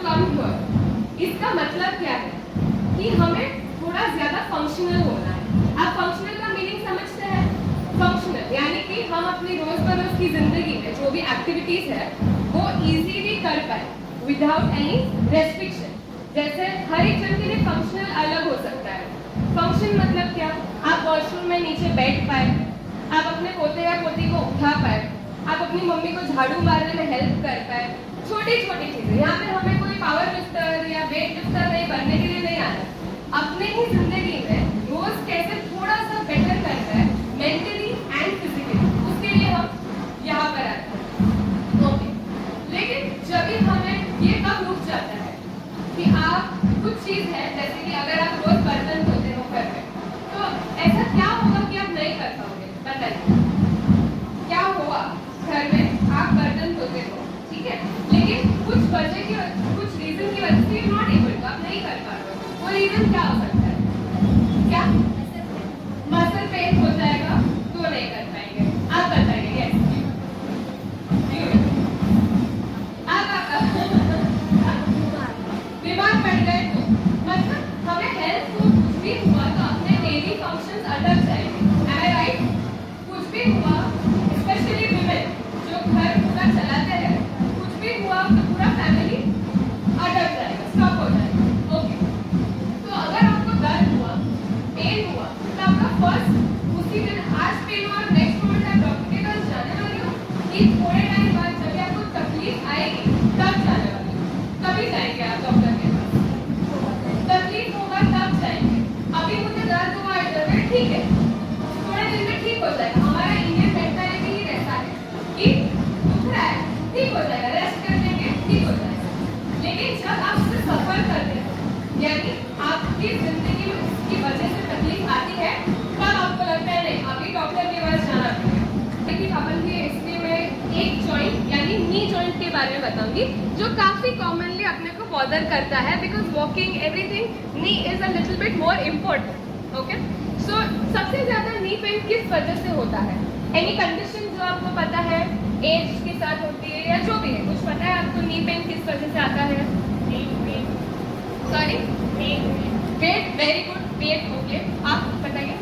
Come here. इसका मतलब क्या है कि हमें थोड़ा ज्यादा फंक्शनल होना है। आप फंक्शनल का मीनिंग समझते हैं? फंक्शनल यानी कि हम अपनी रोजमर्रा की जिंदगी में जो भी एक्टिविटीज है वो इजीली कर पाए विदाउट एनी रेस्ट्रिक्शन। जैसे हर एक जन के लिए फंक्शनल अलग हो सकता है। फंक्शन मतलब क्या? आप वॉशरूम में नीचे बैठ पाए, आप अपने पोते या पोती को उठा पाए, आप अपनी मम्मी को झाड़ू मारने में हेल्प कर पाए, छोटी छोटी चीजें। यहाँ पे हमें कोई पावर लिफ्टर या वेट लिफ्टर नहीं बनने के लिए नहीं आना। अपने ही जिंदगी में रोज कैसे थोड़ा सा बेटर करना है मेंटली एंड फिजिकली, उसके लिए हम यहाँ पर आते हैं। ओके, लेकिन जब भी हमें ये कब रुक जाता है कि आप कुछ चीज है, जैसे कि अगर आप रोज बर्तन धोते हो घर में, तो ऐसा क्या होगा कि आप नहीं कर पाओगे? बताइए क्या होगा? घर में आप बर्तन धोते हो, ठीक है, लेकिन कुछ वजह की, कुछ रीजन की वजह से नॉट एबल टू, आप नहीं कर पा रहे हो। वो रीजन क्या हो सकता है? क्या? मसल पेन हो जाएगा तो नहीं कर पाएंगे। आप बताइए। यस, बीमार पड़ गए तो मतलब हमें हेल्थ को कुछ भी हुआ तो अपने डेली फंक्शंस अटक जाएंगे। Am I right? कुछ भी हुआ, स्पेशली विमेन जो घर पूरा चलाते हैं, कुछ भी हुआ तो पूरा फैमिली अटक जाएगा, स्टॉप हो जाएगा। ओके, तो अगर आपको दर्द हुआ, पेन हुआ, तो आपका फर्स्ट उसी दिन आज पेन हुआ, नेक्स्ट मोमेंट आप डॉक्टर के पास जाने वाले हो कि थोड़े टाइम बाद जब आपको तकलीफ आएगी तब जाने वाले हो? तभी जाएंगे आप डॉक्टर के पास। तकलीफ होगा तब जाएंगे। अभी मुझे दर्द हुआ है, ठीक है, थोड़े दिन में ठीक हो जाएगा। हमारा इंडियन मेंटालिटी ही रहता है कि दुख रहा है, ठीक हो जाएगा, रेस्ट कर लेंगे, ठीक हो जाएगा। लेकिन जब आप उससे सफर करते हो, यानी आपकी जिंदगी में उसकी वजह से तकलीफ आती है, तब आपको लगता है नहीं अभी डॉक्टर के पास जाना पड़ेगा। लेकिन अपन की इसलिए मैं एक जॉइंट यानी नी जॉइंट के बारे में बताऊंगी जो काफी कॉमनली अपने को बॉदर करता है, because walking everything knee is a little bit more important. Okay, so सबसे ज्यादा नी पेन किस वजह से होता है? एनी कंडीशन जो आपको पता है एज के साथ होती है या जो भी है, कुछ पता है आपको नी पेन किस वजह से आता है? Sorry, wait, very good, wait. Okay, आप बताइए।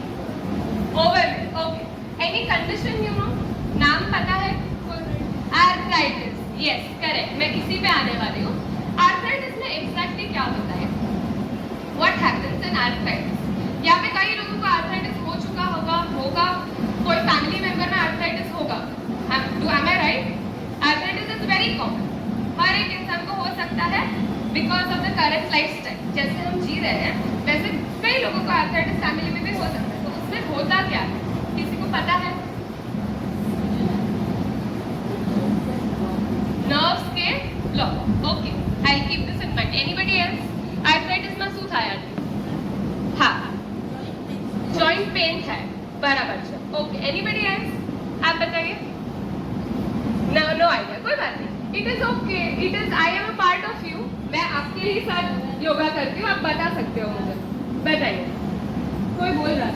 Overweight. Okay, any condition you know, नाम पता है? आर्थराइटिस। यस, करेक्ट, मैं इसी पे आने वाली हूँ। आर्थराइटिस में एग्जैक्टली क्या होता है? What happens in arthritis? यहाँ पे कई लोगों को आर्थराइटिस हो चुका होगा, कोई फैमिली मेंबर में आर्थराइटिस होगा। Am I right? Arthritis is very common, हर एक इंसान को हो सकता है because of the current lifestyle. जैसे हम जी रहे हैं वैसे कई लोगों को आर्थराइटिस फैमिली में भी हो सकता है। तो उसमें होता क्या है, किसी को पता है? नर्व्स के block. Okay, I will keep this in mind. Anybody else? Arthritis में શું થાય? हाँ, जॉइंट पेन है, बराबर છે। Okay, anybody else? आप बताइए। नो आइडिया, कोई बात नहीं, it is okay, it is, I am a part of you. मैं आपके ही साथ योगा करती हूँ, आप बता सकते हो मुझे। बताइए। कोई बोल रहा है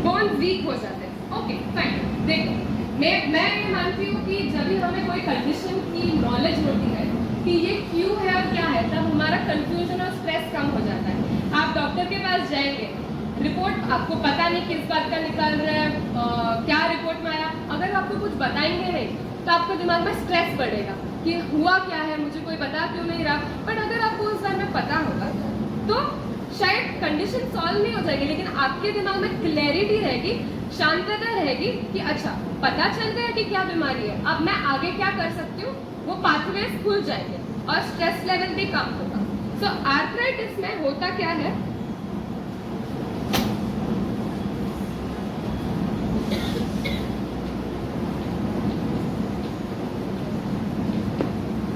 बोन वीक हो जाते हैं। ओके फाइन, देखो मैं ये मानती हूँ कि जब भी हमें कोई कंडीशन की नॉलेज होती है कि ये क्यों है और क्या है, तब हमारा कंफ्यूजन और स्ट्रेस कम हो जाता है। आप डॉक्टर के पास जाएंगे, रिपोर्ट आपको पता नहीं किस बात का निकल रहा है, क्या रिपोर्ट में आया, अगर आपको कुछ बताएंगे नहीं तो आपको दिमाग में स्ट्रेस बढ़ेगा कि हुआ क्या है, मुझे कोई बता क्यों नहीं रहा। बट अगर आपको उस बारे में पता होगा तो शायद कंडीशन सॉल्व नहीं हो जाएगी, लेकिन आपके दिमाग में क्लैरिटी रहेगी, शांतता रहेगी कि अच्छा पता चल गया कि क्या बीमारी है, अब मैं आगे क्या कर सकती हूँ, वो पाथवेज खुल जाएंगे और स्ट्रेस लेवल भी कम होगा। सो आर्थराइटिस में होता क्या है,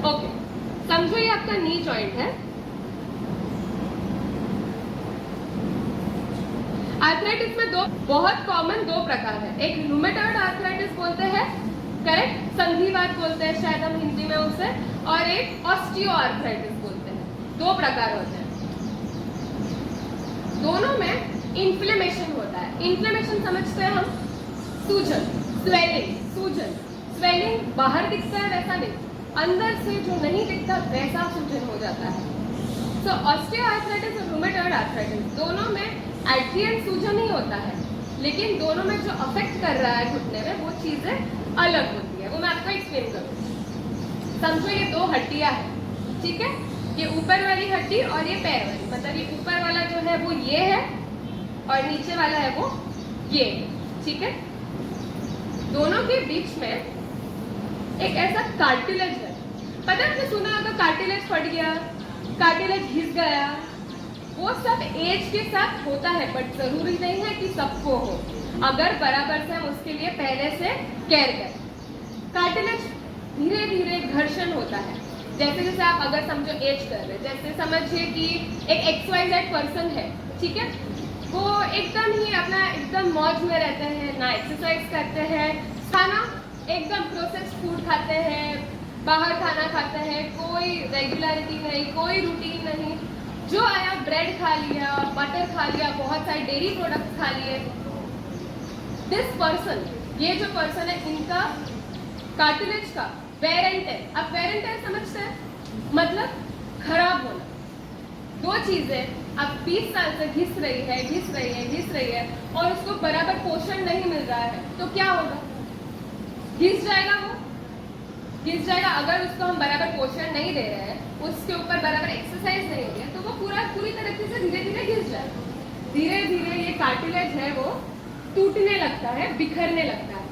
ओके समझो ये आपका नी जॉइंट है। आर्थराइटिस में बहुत कॉमन दो प्रकार है। एक रूमेटॉइड आर्थराइटिस बोलते हैं, करेक्ट, संधिवात बोलते हैं शायद हम हिंदी में उसे, और एक ऑस्टियो आर्थराइटिस बोलते हैं। दो प्रकार होते हैं, दोनों में इन्फ्लेमेशन होता है। इन्फ्लेमेशन समझते हैं हम, सूजन, स्वेलिंग, सूजन, स्वेलिंग बाहर दिखता है वैसा नहीं, अंदर से जो नहीं दिखता वैसा सूजन हो जाता है। सो ऑस्टियोआर्थराइटिस और रूमेटॉइड आर्थराइटिस दोनों में एट द एंड सूजन ही होता है, लेकिन दोनों में जो अफेक्ट कर रहा है घुटने में वो चीज़ें अलग होती है। वो मैं आपको एक्सप्लेन करूँ। समझो ये दो हड्डियाँ हैं, ठीक है, ये ऊपर वाली हड्डी और ये पैर वाली, मतलब ये ऊपर वाला जो है वो ये है और नीचे वाला है वो ये, ठीक है। दोनों के बीच में एक ऐसा कार्टिलेज है, पता है, आपने सुना होगा कार्टिलेज फट गया, कार्टिलेज घिस गया, वो सब एज के साथ होता है, बट जरूरी नहीं है कि सबको हो। अगर बराबर से हम उसके लिए पहले से केयर करें। कार्टिलेज धीरे धीरे घर्षण होता है, जैसे जैसे आप अगर समझो एज कर रहे, जैसे समझिए कि एक XYZ पर्सन है, ठीक है, वो एकदम ही अपना एकदम मौज में रहते हैं, ना एक्सरसाइज करते हैं, खाना एकदम प्रोसेस्ड फूड खाते हैं, बाहर खाना खाते हैं, कोई रेगुलरिटी नहीं, कोई रूटीन नहीं, जो आया ब्रेड खा लिया, बटर खा लिया, बहुत सारे डेयरी प्रोडक्ट्स खा लिए। दिस पर्सन, ये जो पर्सन है, इनका कार्टिलेज का वेयर एंड टेयर, आप वेयर एंड टेयर समझते हैं, मतलब खराब होना। दो चीजें, अब 20 साल से घिस रही है और उसको बराबर पोषण नहीं मिल रहा है, तो क्या होगा? घिस जाएगा, वो घिस जाएगा। अगर उसको हम बराबर पोषण नहीं दे रहे हैं, उसके ऊपर बराबर एक्सरसाइज नहीं हो रही है, तो वो पूरी तरीके से धीरे धीरे घिस जाएगा। धीरे धीरे ये कार्टिलेज है वो टूटने लगता है, बिखरने लगता है,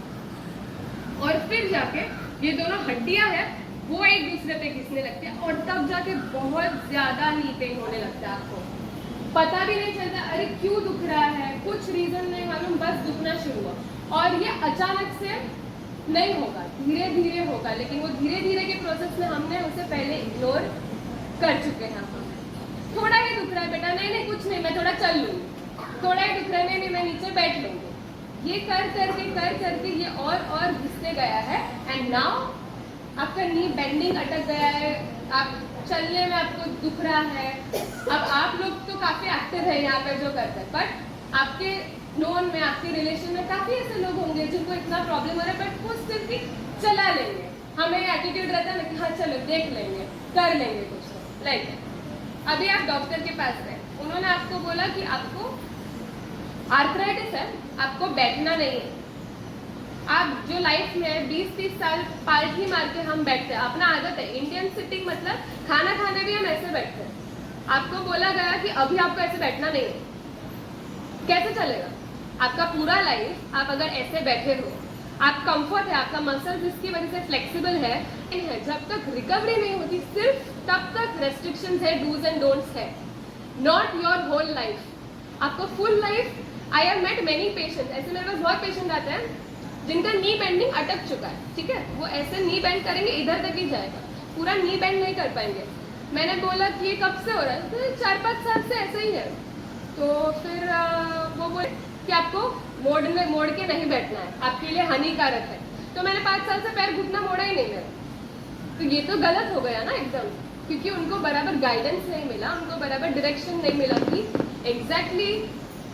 और फिर जाके ये दोनों हड्डियां हैं वो एक दूसरे पे घिसने लगते हैं, और तब जाके बहुत ज्यादा नी पेन होने लगता है। आपको पता भी नहीं चलता, अरे क्यों दुख रहा है, कुछ रीजन नहीं मालूम, बस दुखना शुरू हुआ। और ये अचानक से नहीं होगा, धीरे धीरे होगा, लेकिन वो धीरे धीरे के प्रोसेस में हमने उसे पहले इग्नोर कर चुके हैं। थोड़ा ही दुख रहा है बेटा, नहीं कुछ नहीं, मैं थोड़ा चल लूंगी, थोड़ा ही दुख रहा है, नहीं मैं नीचे बैठ लूंगी। ये कर करके ये और घिसने गया है, एंड नाउ आपका नी बेंडिंग अटक गया है, आप चलने में आपको दुख रहा है। अब आप लोग तो काफी एक्टिव है यहाँ पे जो करते हैं, बट आपके नोन में, आपके रिलेशन में काफी ऐसे लोग होंगे जिनको इतना प्रॉब्लम हो रहा है, बट वो सिर्फ भी चला लेंगे। हमें एटीट्यूड रहता है ना कि हाँ चलो देख लेंगे, कर लेंगे कुछ। लाइक अभी आप डॉक्टर के पास गए, उन्होंने आपको बोला कि आपको आर्थराइटिस है, आपको बैठना नहीं है। आप जो लाइफ में 20-30 साल पालथी मार के हम बैठते हैं, अपना आदत है इंडियन सिटिंग, मतलब खाना खाने भी हम ऐसे बैठते हैं। आपको बोला गया कि अभी आपको ऐसे बैठना नहीं है, कैसे चलेगा? आपका पूरा लाइफ आप अगर ऐसे बैठे हो, आप कंफर्ट है, आपका मसल जिसकी वजह से फ्लेक्सिबल है, जब तक रिकवरी नहीं होती सिर्फ तब तक रेस्ट्रिक्शंस है, डूज एंड डोंट्स है, नॉट योर होल लाइफ। आपको full life, I have met many patients, ऐसे मेरे पास बहुत पेशेंट आते हैं जिनका नी बेंडिंग अटक चुका है, ठीक है, वो ऐसे नी बेंड करेंगे इधर तक ही जाएगा, पूरा नी बेंड नहीं कर पाएंगे। मैंने बोला कि ये कब से हो रहा है, तो 4-5 साल से ऐसा ही है। तो फिर वो बोले कि आपको मोड़ के नहीं बैठना है, आपके लिए हानिकारक है। तो मैंने 5 साल से पैर घुटना मोड़ा ही नहीं मेरा, तो ये तो गलत हो गया ना एकदम, क्योंकि उनको बराबर गाइडेंस नहीं मिला, उनको बराबर डायरेक्शन नहीं मिला कि एग्जैक्टली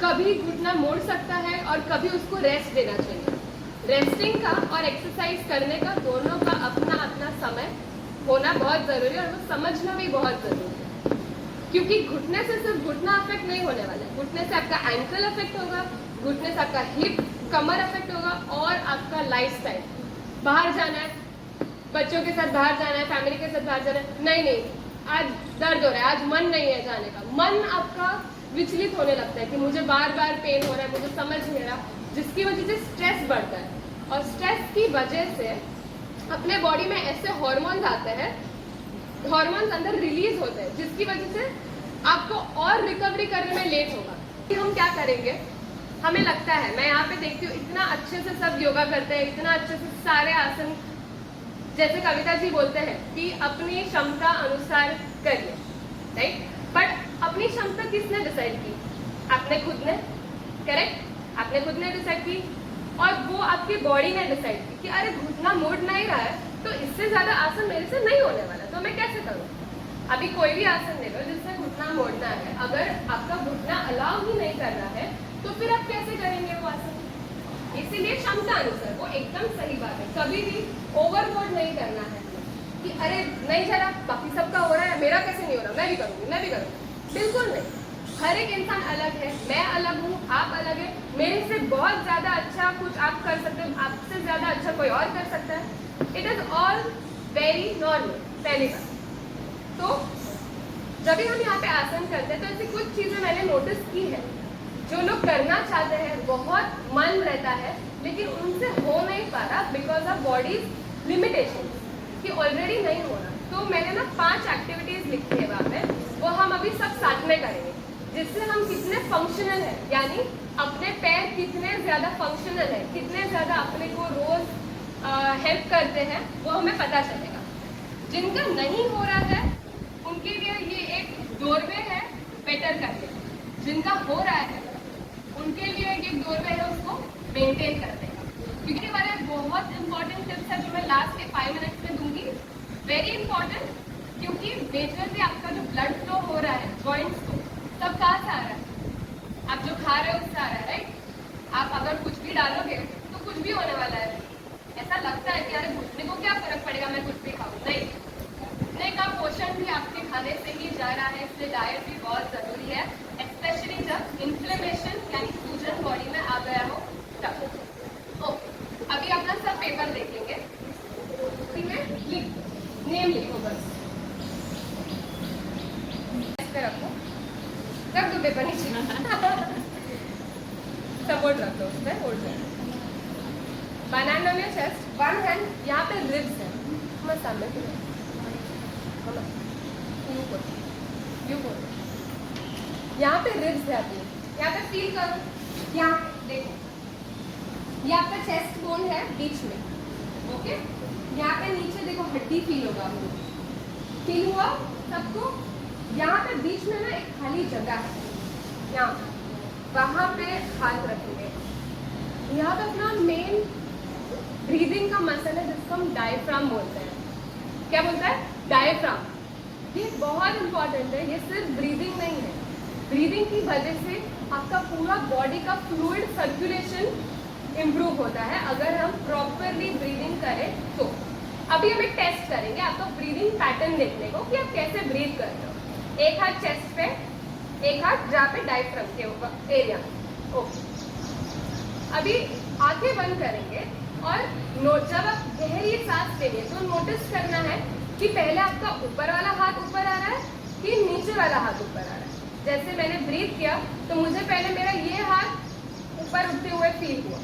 कभी घुटना मोड़ सकता है और कभी उसको रेस्ट देना चाहिए। रेस्टिंग का और एक्सरसाइज करने का दोनों का अपना अपना समय होना बहुत ज़रूरी है, और वो समझना भी बहुत ज़रूरी है, क्योंकि घुटने से सिर्फ घुटना अफेक्ट नहीं होने वाला है, घुटने से आपका एंकल अफेक्ट होगा, घुटने से आपका हिप कमर अफेक्ट होगा, और आपका लाइफस्टाइल, बाहर जाना है, बच्चों के साथ बाहर जाना है, फैमिली के साथ बाहर जाना है, नहीं आज दर्द हो रहा है, आज मन नहीं है जाने का, मन आपका विचलित होने लगता है कि मुझे बार बार पेन हो रहा है, मुझे समझ नहीं रहा, जिसकी वजह से स्ट्रेस बढ़ता है, और स्ट्रेस की वजह से अपने बॉडी में ऐसे हार्मोन्स आते हैं, हार्मोन्स अंदर रिलीज होते हैं, जिसकी वजह से आपको और रिकवरी करने में लेट होगा। कि हम क्या करेंगे, हमें लगता है, मैं यहाँ पे देखती हूँ इतना अच्छे से सब योगा करते हैं, इतना अच्छे से सारे आसन, जैसे कविता जी बोलते हैं कि अपनी क्षमता अनुसार करिए, राइट, बट अपनी क्षमता किसने डिसाइड की? आपने खुद ने, करेक्ट, आपने खुद ने डिसाइड की, और वो आपकी बॉडी ने डिसाइड की कि अरे घुटना मोड़ नहीं रहा है, तो इससे ज्यादा आसन मेरे से नहीं होने वाला, तो मैं कैसे करूँ? अभी कोई भी आसन ले लो जिससे घुटना मोड़ना है, अगर आपका घुटना अलाउ ही नहीं कर रहा है, तो फिर आप कैसे करेंगे वो आसन? इसीलिए क्षमता अनुसार, वो एकदम सही बात है, कभी भी ओवरलोड नहीं करना है। कि अरे नहीं चला, बाकी सबका हो रहा है, मेरा कैसे नहीं हो रहा, मैं भी करूँगी। बिल्कुल नहीं। हर एक इंसान अलग है, मैं अलग हूँ, आप अलग है। मेरे से बहुत ज़्यादा अच्छा कुछ आप कर सकते हो, आपसे ज़्यादा अच्छा कोई और कर सकता है। It is all very normal. पहली बात तो जब भी हम यहाँ पे आसन करते हैं तो ऐसी कुछ चीज़ें मैंने नोटिस की है जो लोग करना चाहते हैं, बहुत मन रहता है, लेकिन उनसे हो नहीं पा रहा बिकॉज ऑफ बॉडीज लिमिटेशन कि ऑलरेडी नहीं हो रहा। तो मैंने ना 5 एक्टिविटीज़ लिखी है वहाँ पे, वो हम अभी सब साथ में करेंगे, जिससे हम कितने फंक्शनल हैं, यानी अपने पैर कितने ज़्यादा फंक्शनल है, कितने ज़्यादा अपने को रोज़ हेल्प करते हैं, वो हमें पता चलेगा। जिनका नहीं हो रहा है उनके लिए ये एक डोरवे है बेटर करने, जिनका हो रहा है उनके लिए एक डोरवे है उसको मेंटेन करने का। क्योंकि हमारे बहुत इंपॉर्टेंट टिप्स है जो मैं लास्ट के 5 मिनट्स में दूंगी, वेरी इंपॉर्टेंट, क्योंकि मेजरली आपका जो ब्लड फ्लो हो रहा है जॉइंट्स को, सब कहाँ से आ रहा है, आप जो खा रहे हो उससे आ रहा है, राइट। आप अगर कुछ भी डालोगे तो कुछ भी होने वाला है। ऐसा लगता है कि अरे घुटने को क्या फर्क पड़ेगा, मैं कुछ भी खाऊं, नहीं। घुटने का पोषण भी आपके खाने से ही जा रहा है, इसलिए डाइट भी बहुत ज़रूरी है, स्पेशली जब इन्फ्लेमेशन यानी सूजन बॉडी में आ गया हो तब। ओके, अभी अपना सब पेपर देखेंगे, उसी में नेम लिखो बस, ऐसे रखो, रख दो पेपर नीचे, सपोर्ट रख दो उस पर, होल्ड कर। बनाना में चेस्ट, वन हैंड यहाँ पे रिब्स है, मत सामने यहाँ पे रिब्स है अपनी, यहाँ पे फील करो, यहाँ देखो, ये आपका चेस्ट बोन है बीच में, ओके। यहाँ पे नीचे देखो हड्डी फील होगा आपको, फील हुआ सबको। यहाँ पे बीच में ना एक खाली जगह है, यहाँ वहाँ पे हाथ रखेंगे। यहाँ पे अपना मेन ब्रीदिंग का मसल है जिसको हम डायफ्राम बोलते हैं। क्या बोलता है? डायफ्राम। ये बहुत इंपॉर्टेंट है, ये सिर्फ ब्रीदिंग नहीं है, ब्रीदिंग की वजह से आपका पूरा बॉडी का फ्लूइड सर्कुलेशन इम्प्रूव होता है अगर हम प्रॉपरली ब्रीदिंग करें तो। अभी हम एक टेस्ट करेंगे आपका ब्रीदिंग पैटर्न देखने को कि आप कैसे ब्रीथ कर रहे हो। एक हाथ चेस्ट पे, एक हाथ जहाँ पे डायफ्राम के एरिया। ओके, अभी आंखें बंद करेंगे और जब आप गहरी सांस लेंगे तो नोटिस करना है कि पहले आपका ऊपर वाला हाथ ऊपर आ रहा है कि नीचे वाला हाथ ऊपर आ रहा है। जैसे मैंने ब्रीथ किया तो मुझे पहले मेरा ये हाथ ऊपर उठते हुए फील हुआ।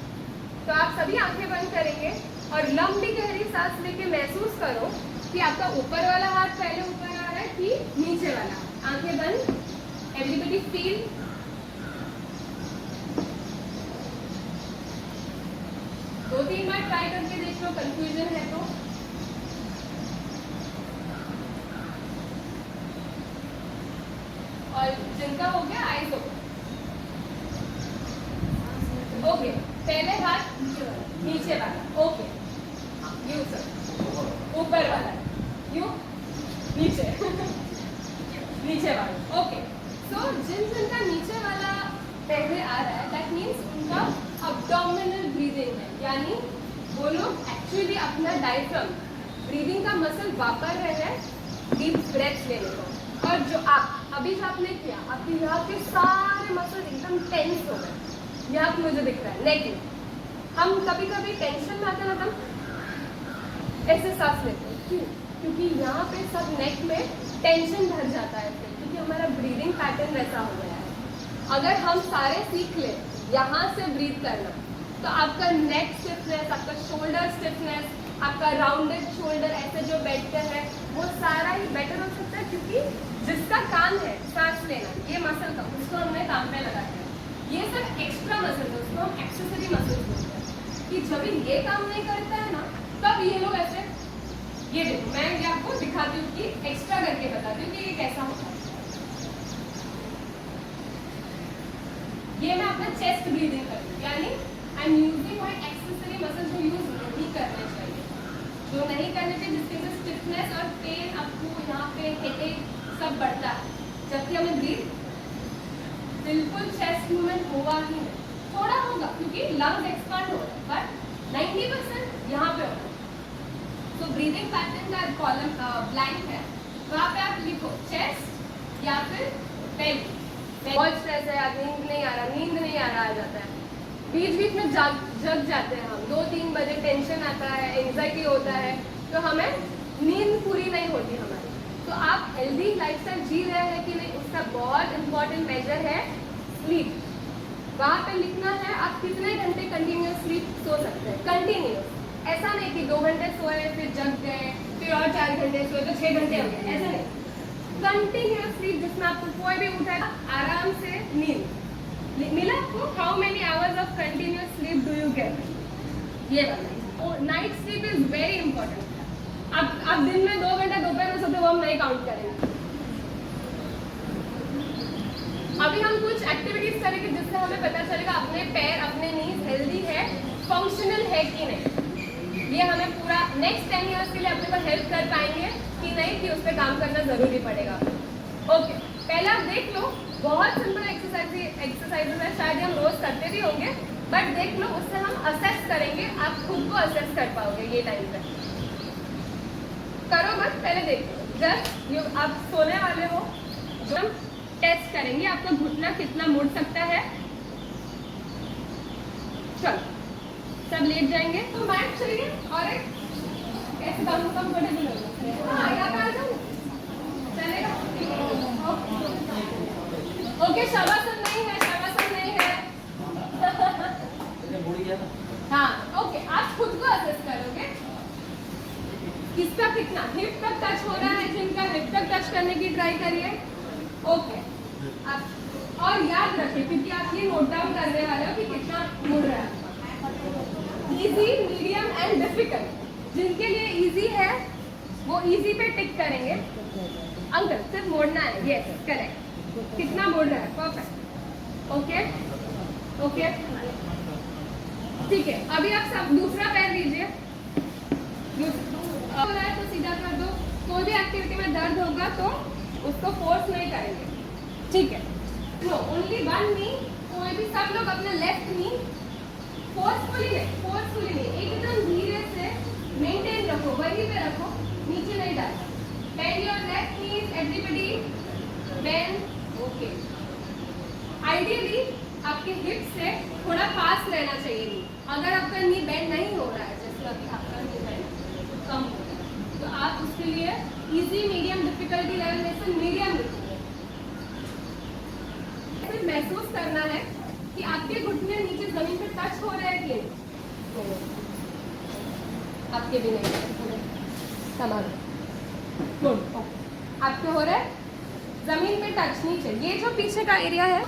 तो आप सभी आंखें बंद करेंगे और लंबी गहरी सांस लेके महसूस करो कि आपका ऊपर वाला हाथ पहले ऊपर आ रहा है कि नीचे वाला। आंखें बंद, एवरीबॉडी फील। दो तीन बार ट्राई करके देख लो, कंफ्यूजन है तो। और जिनका हो गया आइज ओपन। ओके, पहले हाथ नीचे वाला, ओके, यू सर, ऊपर वाला, यू नीचे नीचे वाला, ओके। सो जिनका नीचे वाला पहले आ रहा है दैट मीन्स उनका अब्डोमिनल ब्रीदिंग है, यानी वो लोग एक्चुअली अपना डायफ्राम ब्रीदिंग का मसल वापर रहे हैं डीप ब्रेथ लेने को। और जो आप अभी जो आपने किया, आपके यहाँ के सारे मसल एकदम टेंस हो गए। यहाँ पे मुझे दिख रहा है नेक में, हम कभी कभी टेंशन में आते हैं ना, ऐसे सांस लेते हैं। क्यों? क्योंकि यहाँ पे सब नेक में टेंशन भर जाता है, क्योंकि हमारा ब्रीदिंग पैटर्न वैसा हो गया है। अगर हम सारे सीख लें यहाँ से ब्रीथ करना, तो आपका नेक स्टिफनेस, आपका शोल्डर स्टिफनेस, आपका राउंडेड शोल्डर ऐसे जो बैठते हैं, वो सारा ही बेटर हो सकता है। क्योंकि जिसका काम है सांस लेना, ये मसल का, उसको हमने काम पे लगा दिया। ये सब एक्स्ट्रा मसल है, उसको हम एक्सेसरी मसल बोलते हैं। कि जब ये काम नहीं करता है ना, तब ये लोग ऐसे, ये देखो मैं ये आपको दिखाती हूँ कि एक्स्ट्रा करके बताती हूँ कि ये कैसा होता है। ये मैं अपना चेस्ट ब्रीदिंग कर रही हूँ, यानी I am using my accessory muscle जो यूज नहीं करने चाहिए, जो नहीं करने चाहिए, जिसके वजह स्टिफनेस और पेन आपको यहाँ पे हेडेक सब बढ़ता है। जबकि हमें ब्रीथ बिल्कुल चेस्ट मूवमेंट होगा ही नहीं, थोड़ा होगा क्योंकि लंग्स एक्सपांड हो रहा है, बट 90% यहाँ पे होगा। तो ब्रीदिंग पैटर्न का कॉलम ब्लैंक है, वहाँ पे आप लिखो चेस्ट या फिर बेली। बहुत स्ट्रेस है, नींद नहीं आ रहा आ जाता है, बीच बीच में जग जाते हैं हम, 2-3 बजे टेंशन आता है, एंजाइटी होता है, तो हमें नींद पूरी नहीं होती हमारी। तो आप हेल्दी लाइफस्टाइल जी रहे हैं कि नहीं, उसका बहुत इंपॉर्टेंट मेजर है स्लीप। वहाँ पे लिखना है आप कितने घंटे कंटिन्यूस स्लीप सो सकते हैं, कंटिन्यूस। ऐसा नहीं कि 2 घंटे सोए फिर जग गए, फिर और 4 घंटे सोए तो 6 घंटे हो गए, ऐसा नहीं। कंटिन्यूस स्लीप जिसमें आपको कोई भी उठाएगा, आराम से नींद मिला आपको। How many hours of continuous sleep do you get, ये वाला। Night sleep is very important. आप दिन में 2 घंटे दोपहर में सोते, वो हम नहीं काउंट करेंगे। अभी हम कुछ एक्टिविटीज करेंगे जिससे हमें पता चलेगा अपने पैर, अपने नीज हेल्दी है, फंक्शनल है कि नहीं। ये हमें पूरा नेक्स्ट 10 ईयर्स के लिए अपने को हेल्प कर पाएंगे कि नहीं, कि उस पर काम करना जरूरी पड़ेगा। ओके, पहले आप देख लो, बहुत सिंपल एक्सरसाइजेज है, शायद हम रोज करते भी होंगे, बट देख लो, उससे हम असेस करेंगे, आप खुद को असेस कर पाओगे ये टाइम पे। करो बस, पहले देखो, जस्ट आप सोने वाले हो, जो हम टेस्ट करेंगे आपका घुटना कितना मुड़ सकता है। चलो सब लेट जाएंगे, तो मैट चाहिए और एक ऐसे कंफर्टेबल होगा। हाँ, यहाँ पे आ जाओ, चलेगा। ओके, शवासन नहीं है, शवासन नहीं है। हाँ, ओके, आप खुद को असेस करोगे किसका कितना हिप तक टच हो रहा है। जिनका हिप तक टच करने की ट्राई करिए। ओके, आप और याद रखिए, क्योंकि आप ये नोट डाउन करने वाले हो कि कितना मुड़ रहा है। Easy, medium and difficult. जिनके लिए इजी है वो इजी पे टिक करेंगे। अंकल सिर्फ मोड़ना है, यस करेक्ट। कितना मोड़ रहा है, परफेक्ट। ओके ओके, ठीक है। अभी आप सब दूसरा पैर लीजिए, हो रहा है तो सीधा कर दो। कोई भी एक्टिविटी में दर्द होगा तो उसको फोर्स नहीं करेंगे, ठीक है। नो, ओनली वन नी। कोई भी, सब लोग अपना लेफ्ट नी फोर्सफुली नहीं, एकदम धीरे से मेंटेन रखो, वहीं पे रखो, नीचे नहीं डालना। Bend your left knees, everybody bend. Okay, ideally आपके हिप से थोड़ा पास रहना चाहिए। अगर आपका नी बेंड नहीं हो रहा है, जैसे अभी आपका नी बेंड कम हो रहा है, तो आप उसके लिए इजी, मीडियम, डिफिकल्टी लेवल में से मीडियम लिखिए। महसूस करना है कि आपके घुटने नीचे जमीन पे टच हो रहे हैं कि नहीं। आपके भी नहीं, तमाम आपके हो रहा है, जमीन पे टच नीचे। ये जो पीछे का एरिया है,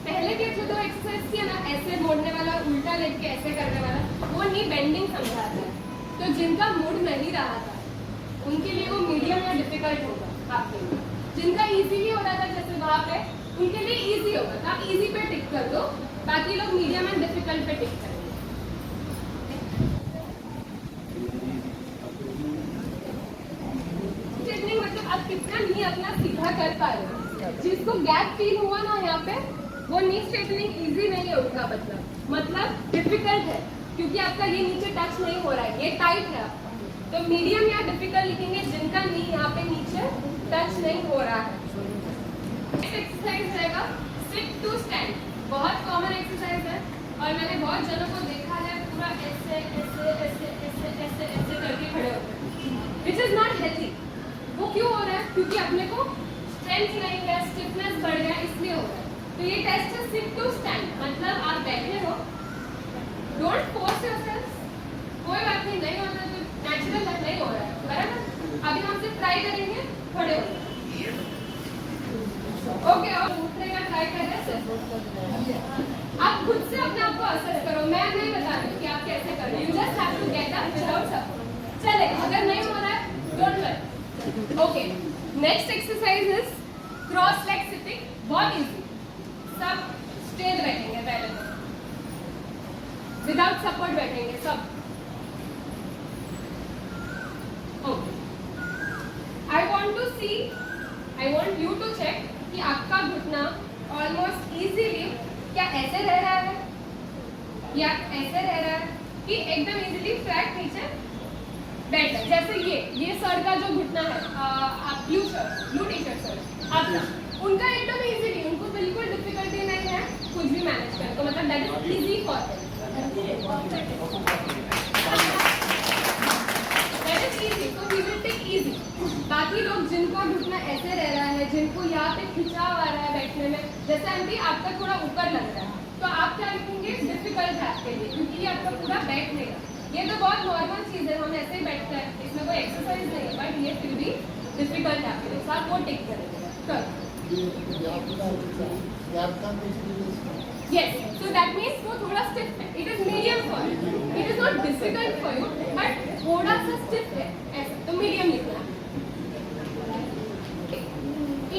पहले के जो 2 एक्सरसाइज किया ना, ऐसे मोड़ने वाला, उल्टा लेट के ऐसे करने वाला, वो नी बेंडिंग समझाता है। तो जिनका मुड़ नहीं रहा था उनके लिए वो मीडियम या डिफिकल्ट होगा। आपके लिए जिनका इजीली हो रहा था, जैसे वहाँ पे, उनके लिए इजी होगा, तो आप इजी पे टिक कर दो। बाकी लोग मीडियम एंड डिफिकल्ट पे टिक करेंगे। स्ट्रेटनिंग मतलब आप कितना नी अपना सीधा कर पा रहे हो। जिसको गैप फील हुआ ना यहाँ पे, वो नी स्ट्रेटनिंग इजी नहीं है उनका मतलब डिफिकल्ट है, क्योंकि आपका ये नीचे टच नहीं हो रहा है, ये टाइट है आपका। तो मीडियम या डिफिकल्ट लिखेंगे जिनका नी यहाँ पे नीचे टच नहीं हो रहा है। एक्सरसाइज रहेगा सिट टू स्टैंड, बहुत कॉमन एक्सरसाइज है और मैंने बहुत जनों को देखा है पूरा ऐसे ऐसे ऐसे ऐसे ऐसे ऐसे करके खड़े होते हैं, विच इज नॉट हेल्दी। वो क्यों हो रहा है? क्योंकि अपने को स्ट्रेंथ नहीं है, स्टिफनेस बढ़ गया, इसलिए हो रहा है। तो ये टेस्ट है सिट टू स्टैंड, मतलब आप बैठे हो, डोंट फोर्स योरसेल्फ, कोई बात नहीं होता तो नेचुरल नहीं हो रहा है, बराबर। अभी हम सिर्फ ट्राई करेंगे खड़े हो, ओके। और उठने का ट्राई कर रहे हैं, आप खुद से अपने आप को असेस करो, मैं नहीं बता रही कि आप कैसे कर रहे हो, you just have to get up without support. चले, अगर नहीं हो रहा है don't worry, okay. Next exercise is cross leg sitting, बहुत इजी। सब स्ट्रेट बैठेंगे, पहले तो विदाउट सपोर्ट बैठेंगे सब, okay. I want you to check कि आपका घुटना ऑलमोस्ट इजीली क्या ऐसे रह रहा है या ऐसे रह रहा है कि एकदम इजीली फ्लैट नीचे बैठ जाए। जैसे ये सर का जो घुटना है, आप ब्लू टी शर्ट सर आपका, उनका एकदम इजीली, उनको बिल्कुल डिफिकल्टी नहीं है कुछ भी मैनेज करने को, मतलब that is easy for them, that is easy, तो वी विल टेक इजी। बाकी लोग जिनको घुटना ऐसे रह रहा है, जिनको यहाँ पे खिंचाव आ रहा है बैठने में, जैसे आंटी आपका थोड़ा ऊपर लग रहा है, तो आप क्या लिखेंगे, डिफिकल्ट है आपके लिए, क्योंकि ये आपका पूरा बैठनेगा। ये तो बहुत नॉर्मल चीज़ है, हम ऐसे ही बैठते हैं, इसमें कोई एक्सरसाइज नहीं है, बट ये फिर भी डिफिकल्ट है आपके लिए, तो आप वो टेक करेंगे। करो। Yes, so that means वो थोड़ा stiff है. It is medium for you. It is not difficult for you, but थोड़ा सा stiff है. ऐसा तो medium लिखना.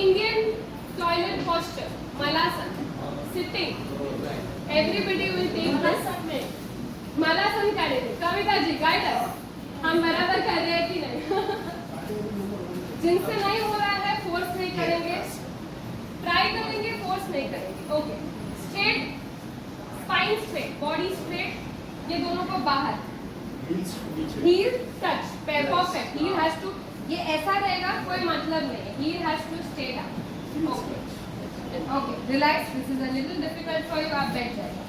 Indian toilet posture, Malasan, sitting. Everybody will take this. Malasan करेंगे. Kavita ji guide us. हम बराबर कर रहे हैं कि नहीं? जिनसे नहीं हो रहा है फोर्स नहीं करेंगे. ट्राई करेंगे, फोर्स नहीं करेंगे. Okay. Straight, spine straight, body straight, ये दोनों को बाहर, heel touch, perfect, heel has to, ये ऐसा रहेगा कोई मतलब नहीं है, heel has to straight up. Okay okay, relax, this is a little difficult for you, आप बैठ जाइए.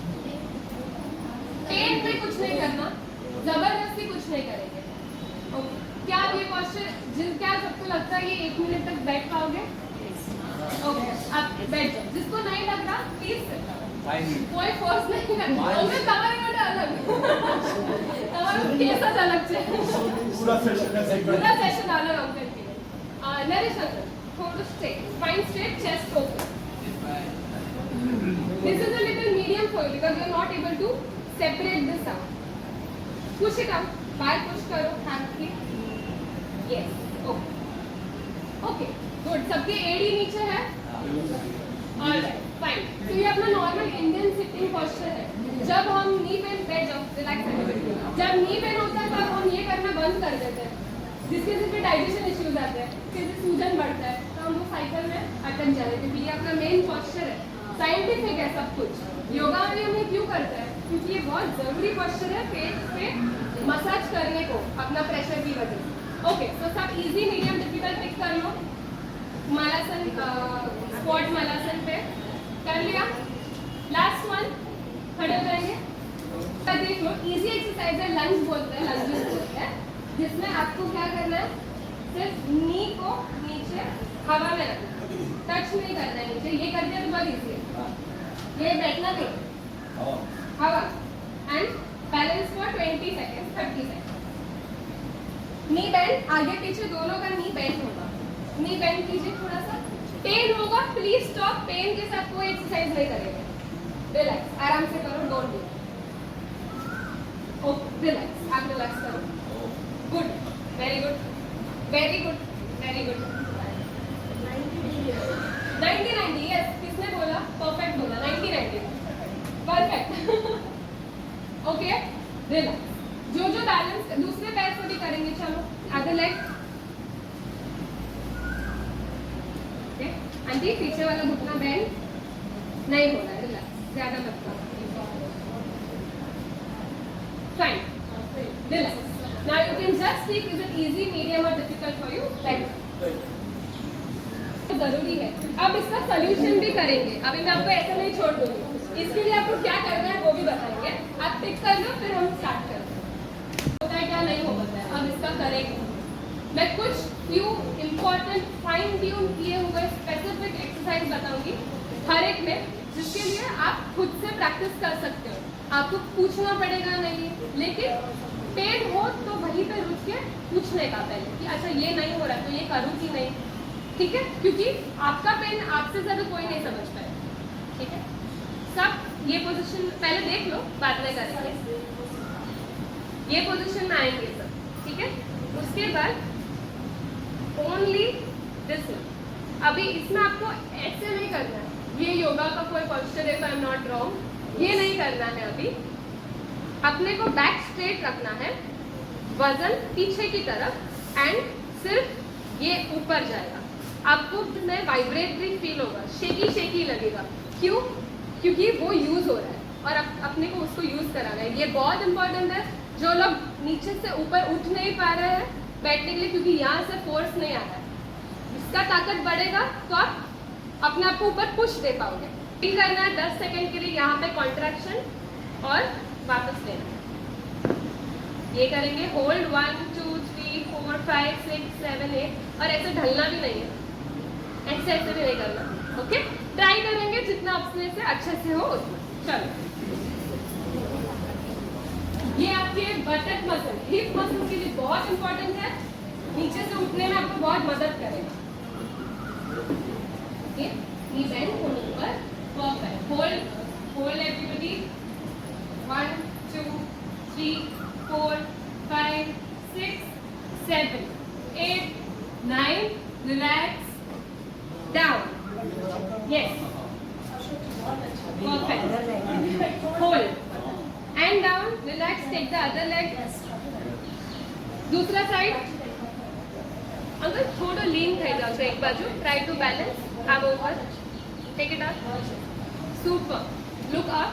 पेन पे कुछ नहीं करना, जबरदस्ती कुछ नहीं करेंगे. ओके, क्या आप ये पोस्चर, क्या सबको लगता है ये 1 मिनट तक बैठ पाओगे? ओके, आप बैठ जाओ. जिसको नहीं लग रहा प्लीज कोई फोर्स नहीं करना. हमें તમારી માટે અલગ તમારું કેસ જ અલગ છે. પૂરા સેશન અલગ આઉટ કરતી है. નરેશન થોડું straight, spine straight, chest open. This is a little medium for you because you are not able to separate this out. Push it out, बाहर push करो hand की. Yes, okay. Okay, good. सबके एड़ी नीचे है. Alright, fine. तो ये अपना नॉर्मल इंडियन सिटिंग पोस्चर है. जब हम नी पेन, बैठ जाओ, रिलैक्स. जब नी पेन होता है तब हम ये करना बंद कर देते हैं. जिसके जिसके डाइजेशन इश्यूज आते हैं, किसी सूजन बढ़ता है, तो हम वो साइकिल में अटक जाते हैं, क्योंकि ये अपना मेन पोस्चर है. साइंटिफिक है सब कुछ. योगा में हम ये क्यों करते हैं? क्योंकि ये बहुत जरूरी पोस्चर है पेट पे मसाज करने को, अपना प्रेशर की वजह से. ओके, तो सब इजी, मीडियम, डिफिकल्ट पिक कर लो. मालासन, स्क्वाट मालासन पे कर लिया. लास्ट वन, खड़े हो जाएंगे. तो देख लो, इजी एक्सरसाइज है, लंज बोलते हैं, लंजेस बोलते हैं, जिसमें आपको क्या करना है, सिर्फ नी को नीचे हवा में रखना, टच नहीं करना है नीचे. ये कर दिया तो बहुत इजी है. ये बैठना नहीं, हवा, and balance for 20 second, 30 second. Knee bend, आगे पीछे दोनों का नी बेंड होगा. नी बेंड कीजिए थोड़ा सा. पेन होगा, प्लीज स्टॉप. पेन के साथ कोई एक्सरसाइज नहीं करेंगे. रिलैक्स, आराम से करो, डोंट डू. ओके, रिलैक्स, आप रिलैक्स करो. Good, very good, very good, very good. 90-90, yes. किसने बोला? परफेक्ट बोला. 90-90, परफेक्ट. Okay, relax. जो जो बैलेंस दूसरे पैर को भी करेंगे. चलो, अदर लेग. ओके, आंटी पीछे वाला घुटना बेंड नहीं हो रहा है. रिलैक्स, ज्यादा मत करो. Fine, relax. Now you can just see is it easy, medium और डिफिकल्ट फॉर यू. लाइक जरूरी है. अब इसका सोल्यूशन भी करेंगे. अभी मैं आपको ऐसा नहीं छोड़ दूंगी. इसके लिए आपको क्या करना है वो भी बताएंगे. आप पिक कर लो, फिर हम स्टार्ट करते हैं. होता है क्या नहीं हो पाता है. अब इसका करेंगे. मैं कुछ फ्यू इम्पोर्टेंट फाइन ट्यून किए हुए स्पेसिफिक एक्सरसाइज बताऊंगी हर एक में, जिसके लिए आप खुद से प्रैक्टिस कर सकते हो. आपको पूछना पड़ेगा नहीं, लेकिन पेन हो तो वहीं पे रुक के पूछने का पहले कि अच्छा ये नहीं हो रहा तो ये करूँ कि नहीं. ठीक है, क्योंकि आपका पेन आपसे ज़्यादा कोई नहीं समझ पाएगा. ठीक है, सब ये पोजीशन पहले देख लो, बाद में करेंगे. ये पोजीशन में आएंगे सब. ठीक है, उसके बाद ओनली दिस वन. अभी इसमें आपको ऐसे नहीं करना है. ये योगा का कोई पोस्चर है, आई एम नॉट रॉन्ग. ये नहीं करना है. अभी अपने को बैक स्ट्रेट रखना है, वजन पीछे की तरफ, एंड सिर्फ ये ऊपर जाएगा. आपको में वाइब्रेटरी फील होगा, शेकी शेकी लगेगा. क्यों? क्योंकि वो यूज हो रहा है और अपने को उसको यूज कराना है. ये बहुत इंपॉर्टेंट है. जो लोग नीचे से ऊपर उठ नहीं पा रहे हैं बैठने के लिए क्योंकि यहाँ से फोर्स नहीं आ रहा है, इसका ताकत बढ़ेगा तो आप अपने आप को ऊपर पुश दे पाओगे। फील करना है 10 सेकंड के लिए यहाँ पे कॉन्ट्रैक्शन और वापस लेना। ये करेंगे होल्ड 1 2 3 4 5 6 7 8 और ऐसे ढलना भी नहीं है, ऐसे भी नहीं करना। ओके, ट्राई करेंगे जितना अपने से अच्छे से हो उतना। चलो, ये आपके बटक मसल, हिप मसल के लिए बहुत इंपॉर्टेंट है, नीचे से उठने में आपको बहुत मदद करेगा। ओके, नी बेंड होने पर perfect, hold everybody 1 2 3 4 5 6 7 8 9 relax down. Yes. Perfect. Hold. And down. Relax. Take the other leg. दूसरा साइड। अगर थोड़ा लीन થઈ જાઓ છો એક બાજુ, try to balance. Come over. Take it up. Super. Look up.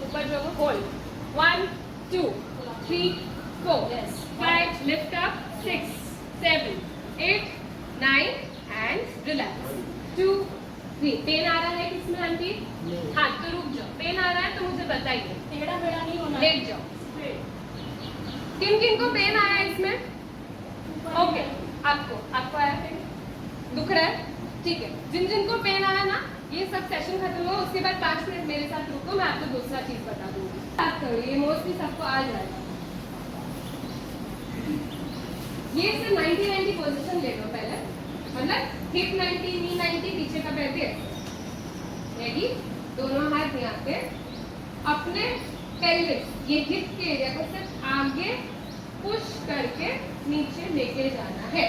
ऊपर जो hold. 1 2 3 4 5 lift up 6 7 8 9 and relax. 2 3 pen आ रहा है किसमें आंटी? हाँ तो रुक जाओ, पेन आ रहा है तो मुझे बताइए, टेढ़ा मेढ़ा नहीं होना, लेट जाओ। किन किन को पेन आया है इसमें? ओके, आपको आया पेन? दुख रहा है? ठीक है, जिन जिन को पेन आया ना, ये सब सेशन खत्म हुआ उसके बाद 5 मिनट मेरे साथ रुको, मैं आपको दूसरा चीज बता दूंगी। बात करो, ये मोस्टली सबको आ जाएगा। ये से 90-90 पोजीशन ले लो पहले, मतलब हिप 90 नी 90 पीछे का पैर भी रेडी, दोनों हाथ यहाँ पे अपने पेल्विस, ये हिप के एरिया को सिर्फ आगे पुश करके नीचे लेके जाना है।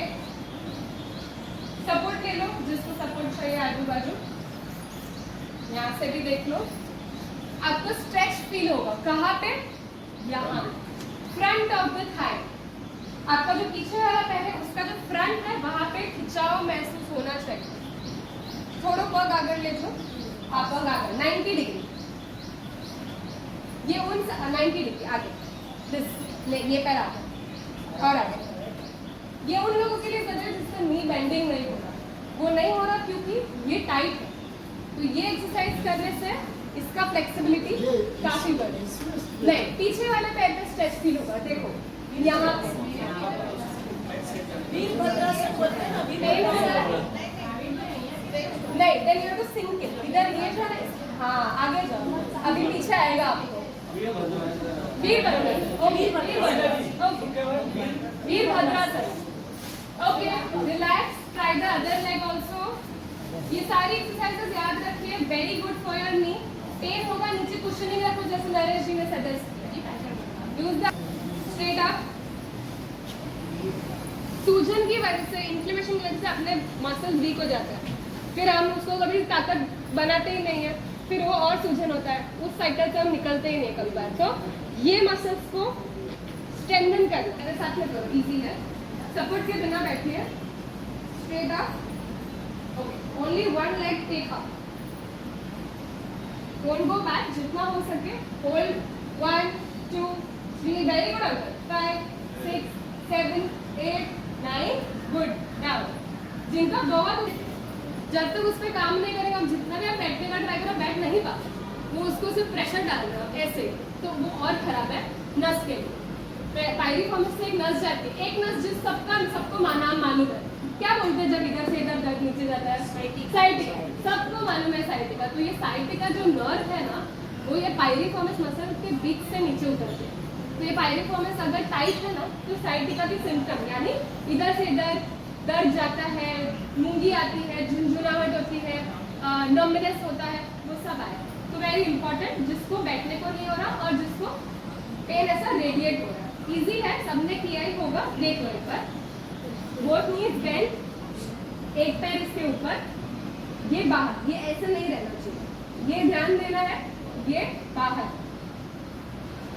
सपोर्ट ले लो, जिसको सपोर्ट चाहिए आजू बाजू, यहाँ से भी देख लो। आपको स्ट्रेच फील होगा, कहाँ पे? यहाँ फ्रंट ऑफ द थाई, आपका जो पीछे वाला पैर है उसका जो फ्रंट है वहां पे खिंचाव महसूस होना चाहिए। थोड़ा पग आगे ले लो, आप पग आगे 90 डिग्री, ये उन 90 डिग्री आगे, दिस ये पैर आगे और आगे। ये उन लोगों के लिए सच है जिससे नी बेंडिंग नहीं हो रहा, वो नहीं हो रहा क्योंकि ये टाइट है। तो ये एक्सरसाइज करने से इसका फ्लेक्सिबिलिटी काफी बढ़ेगी। नहीं, पीछे वाले पैर पे स्ट्रेच फील होगा, देखो यहाँ पे नहीं, then you have to sink it. इधर ये जो है, हाँ आगे जाओ, अभी पीछे आएगा आपको। Virabhadrasana. Okay, relax, try the other leg also. ये सारी एक्सरसाइजेस याद रखिए, very good for your knee. Pain होगा नीचे कुशनिंग रखो जैसे नरेश जी ने सजेस्ट किया। Use the straight up. सूजन की वजह से, इन्फ्लेमेशन की वजह से अपने मसल्स वीक हो जाते हैं, फिर हम उसको कभी ताकत बनाते ही नहीं है, फिर वो और सूजन होता है, उस साइकिल से हम निकलते ही नहीं कभी बार। तो ये मसल्स को स्ट्रेंथन करना, मेरे साथ में करो, इजी है। सपोर्ट के बिना बैठिए, straight up. Okay, only one leg take up, don't go back, जितना हो सके hold 1 2 3, very good uncle, 5 6 7 8 9, good. Down. जिनका बहुत, जब तक उस पर काम नहीं करेंगे, हम जितना भी आप बैठने का ट्राई करो बैठ नहीं पाते, वो उसको सिर्फ प्रेशर डाल रहे हो ऐसे, तो वो और खराब है नस के लिए। पायरिफॉर्मिस से एक नस जाती है, एक नस जिस सबको नाम मालूम है, क्या बोलते हैं जब इधर से इधर दर्द नीचे जाता है? साइटिका। सबको मालूम है साइटिका। तो ये साइटिका जो नर्व है ना, वो ये पायरिफॉर्मिस मसल के बीच से नीचे उतरते हैं। तो ये पायरिफॉर्मिस अगर टाइट है ना, तो साइटिका की सिम्टम यानी इधर से इधर दर्द जाता है, मूंगी आती है, झुंझुनाहट होती है, नमनेस होता है, वो सब आया। तो वेरी इंपॉर्टेंट, जिसको बैठने को नहीं हो रहा और जिसको पेन ऐसा रेडिएट हो रहा है, इजी है, सबने किया ही होगा। देख लो एक बार, बोथ नीज बेंड, एक पैर इसके ऊपर, ये बाहर, ये ऐसे नहीं रहना चाहिए, ये ध्यान देना है, ये बाहर,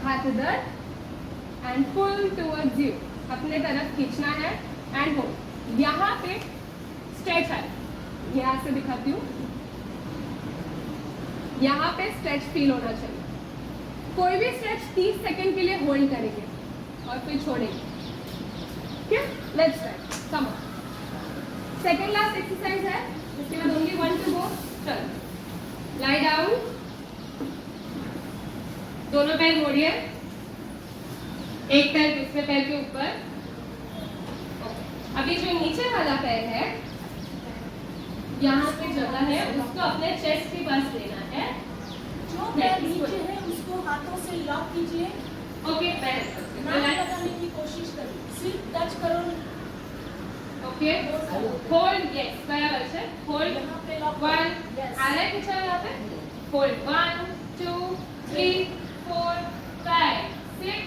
हाथ इधर एंड पुल टुवर्ड्स यू, अपने तरफ खींचना है एंड हो। यहाँ पे स्ट्रेच है, यहाँ से दिखाती हूँ, यहाँ पे स्ट्रेच फील होना चाहिए। कोई भी स्ट्रेच 30 सेकंड के लिए होल्ड करेंगे, और फिर छोड़ेंगे। ठीक है, let's start. Come on. Second last exercise है, इसके बाद ओनली 1 टू गो। चलो, लाई डाउन, दोनों पैर मोड़िए, एक पैर दूसरे पैर के ऊपर। अभी जो नीचे वाला पैर है, यहाँ पे जगह है, उसको अपने चेस्ट के पास लेना है। जो पैर नीचे है उसको हाथों से लॉक कीजिए, ओके, पैर नाक लगाने की कोशिश करिए, सिर्फ टच करो। ओके, होल्ड, यस, बराबर है, होल्ड। यहाँ पे लॉक 1, आधा खींचा यहाँ पे, होल्ड 1 2 3 4 5 6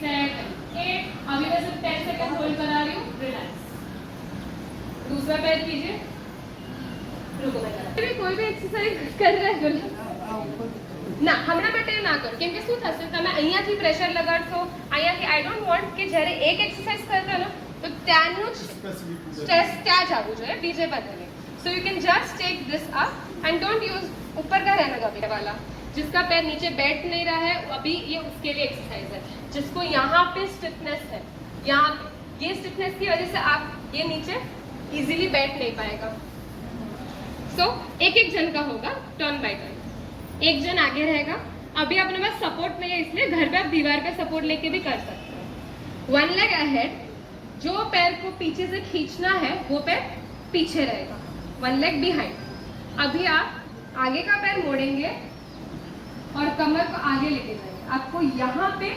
7 8। अभी मैं सिर्फ 10 सेकंड होल्ड करा रही हूँ, रिलैक्स। दूसरा पैर कीजिए, रुको, मैं करा रही हूँ। कोई भी एक्सरसाइज कर रहे हो ના હમણાં માટે ના કરો, કેમ કે શું થશે, તમે અહીંયાથી પ્રેશર લગાડશો, અહીંયાથી આઈ ડોન્ટ વોન્ટ કે જ્યારે એક એક્સરસાઇઝ કરતા ને તો ત્યાંનું જ સ્ટ્રેસ ત્યાં જ આવવું જોઈએ, બીજે પર નહીં। So you can just take this up and don't use ऊपर का रहने का वाला, जिसका पैर नीचे बैठ नहीं रहा है, अभी ये उसके लिए एक्सरसाइज है। जिसको यहाँ पे स्टिफनेस है, यहाँ पे ये स्टिफनेस की वजह से आप ये नीचे इजीली बैठ नहीं पाएगा। सो एक एक जन का होगा, टर्न बाय टर्न। एक जन आगे रहेगा। अभी अपने पास सपोर्ट नहीं है, इसलिए घर पे आप दीवार पे सपोर्ट लेके भी कर सकते हो। 1 लेग अहेड, जो पैर को पीछे से खींचना है वो पैर पीछे रहेगा। 1 लेग बिहाइंड। अभी आप आगे का पैर मोड़ेंगे और कमर को आगे लेके जाएंगे। आपको यहाँ पे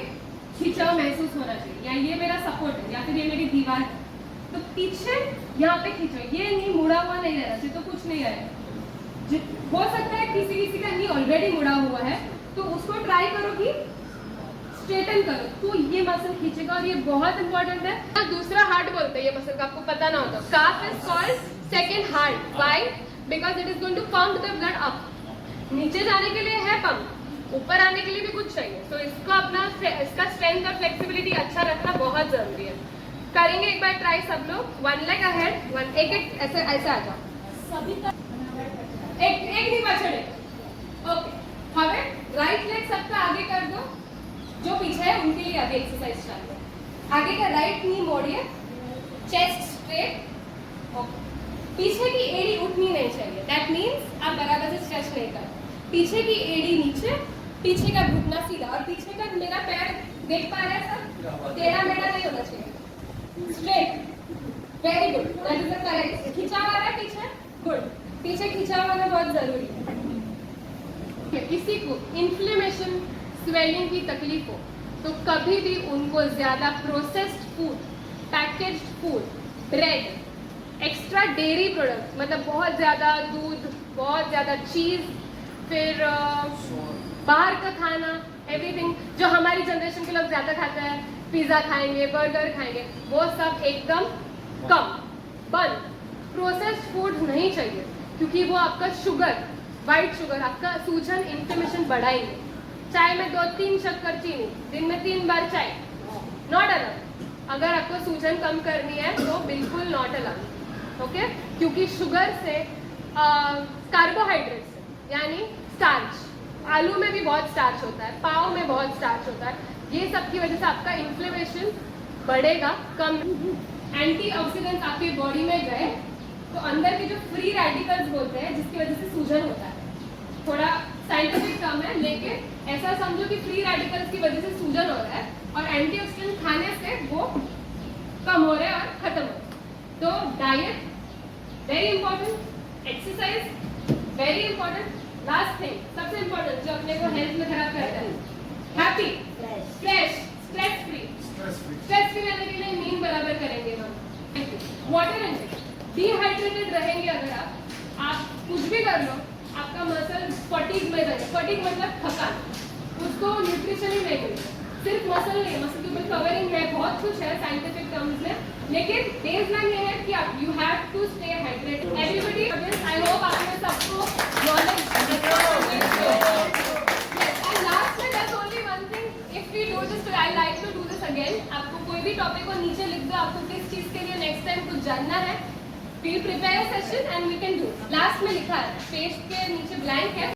खिंचाव महसूस होना चाहिए, या ये मेरा सपोर्ट है या फिर ये मेरी दीवार है, तो पीछे यहाँ पे खींचो, ये नहीं मुड़ा हुआ नहीं रहना चाहिए, तो कुछ नहीं आएगा। हो सकता है किसी का नी ऑलरेडी मुड़ा हुआ है, तो उसको ट्राई करो कि स्ट्रेटन करो, तो ये मसल खींचेगा। और ये बहुत इंपॉर्टेंट है। दूसरा हार्ट बोलते हैं ये मसल का, आपको पता ना होगा। Calf is called second heart. Why? Because it is going to pump the blood up. नीचे जाने के लिए है पंप, ऊपर आने के लिए भी कुछ चाहिए। तो इसको अपना इसका स्ट्रेंथ और फ्लेक्सिबिलिटी अच्छा रखना बहुत जरूरी है। करेंगे एक बार ट्राई सब लोग। 1 लेग अहेड, 1 एक ऐसे ऐसे आ जाओ, सभी का एक नहीं पाछड़े। ओके, હવે राइट लेग सबका आगे कर दो, जो पीछे है उनके लिए अभी एक्सरसाइज स्टार्ट करो। आगे का राइट नी मोड़िए, चेस्ट स्ट्रेट। ओके, पीछे की एड़ी उठनी नहीं चाहिए, दैट मींस आप बराबर से स्ट्रेच नहीं कर। पीछे की एड़ी नीचे, पीछे का घुटना सीधा, और पीछे का मेरा पैर देख पा रहे हैं सब, टेढ़ा मेढ़ा नहीं होना चाहिए, straight. Very good, that is the correct. खिंचा हुआ है पीछे, गुड। पीछे खिंचा होना बहुत जरूरी है। किसी को इन्फ्लेमेशन, स्वेलिंग की तकलीफ हो तो कभी भी उनको ज्यादा processed food, packaged food, bread, extra dairy product, मतलब बहुत ज्यादा दूध, बहुत ज्यादा चीज, फिर बाहर का खाना, एवरीथिंग जो हमारी जनरेशन के लोग ज्यादा खाते हैं, पिज्जा खाएंगे, बर्गर खाएंगे, वो सब एकदम कम, बंद। प्रोसेस्ड फूड नहीं चाहिए, क्योंकि वो आपका शुगर, वाइट शुगर, आपका सूजन, इन्फ्लेमेशन बढ़ाएंगे। चाय में 2-3 शक्कर चीनी, दिन में 3 बार चाय, नॉट अलाउड। अगर आपको सूजन कम करनी है तो बिल्कुल नॉट अलाउड, ओके। क्योंकि शुगर से, कार्बोहाइड्रेट से, यानी स्टार्च, आलू में भी बहुत स्टार्च होता है, पाव में बहुत स्टार्च होता है, ये सब की वजह से आपका इन्फ्लेमेशन बढ़ेगा, कम। एंटीऑक्सीडेंट्स आपकी बॉडी में गए तो अंदर के जो फ्री रेडिकल्स बोलते हैं, जिसकी वजह से सूजन होता है, थोड़ा साइंटिफिक टर्म है, लेकिन ऐसा समझो कि फ्री रेडिकल्स की वजह से सूजन हो रहा है, और एंटीऑक्सीडेंट खाने से वो कम हो रहे हैं और खत्म हो रहे हैं। तो diet very important, exercise very important, last thing सबसे इंपॉर्टेंट जो अपने को हेल्थ में खराब करता है, happy, fresh, stress free. Stress free रहने के लिए नींद बराबर करेंगे हम, वाटर इनटेक। डिहाइड्रेटेड रहेंगे अगर आप कुछ भी कर लो, आपका मसल फटीग में जाएगा। फटीग मतलब थकान, उसको न्यूट्रिशन ही नहीं मिलेगा। सिर्फ मसल नहीं, मसल के ऊपर कवरिंग है, बहुत कुछ है साइंटिफिक टर्म्स में, लेकिन बेसलाइन ये है कि आप you have to stay hydrated. Everybody, I hope आपने सबको नॉलेज। एंड लास्ट में that's only one thing, if we do this, I like to do this again. आपको कोई भी टॉपिक को नीचे लिख दो, आपको किस चीज के लिए नेक्स्ट टाइम कुछ जानना है, we'll prepare a session and we can do. Last में लिखा है, पेज के नीचे ब्लैंक है।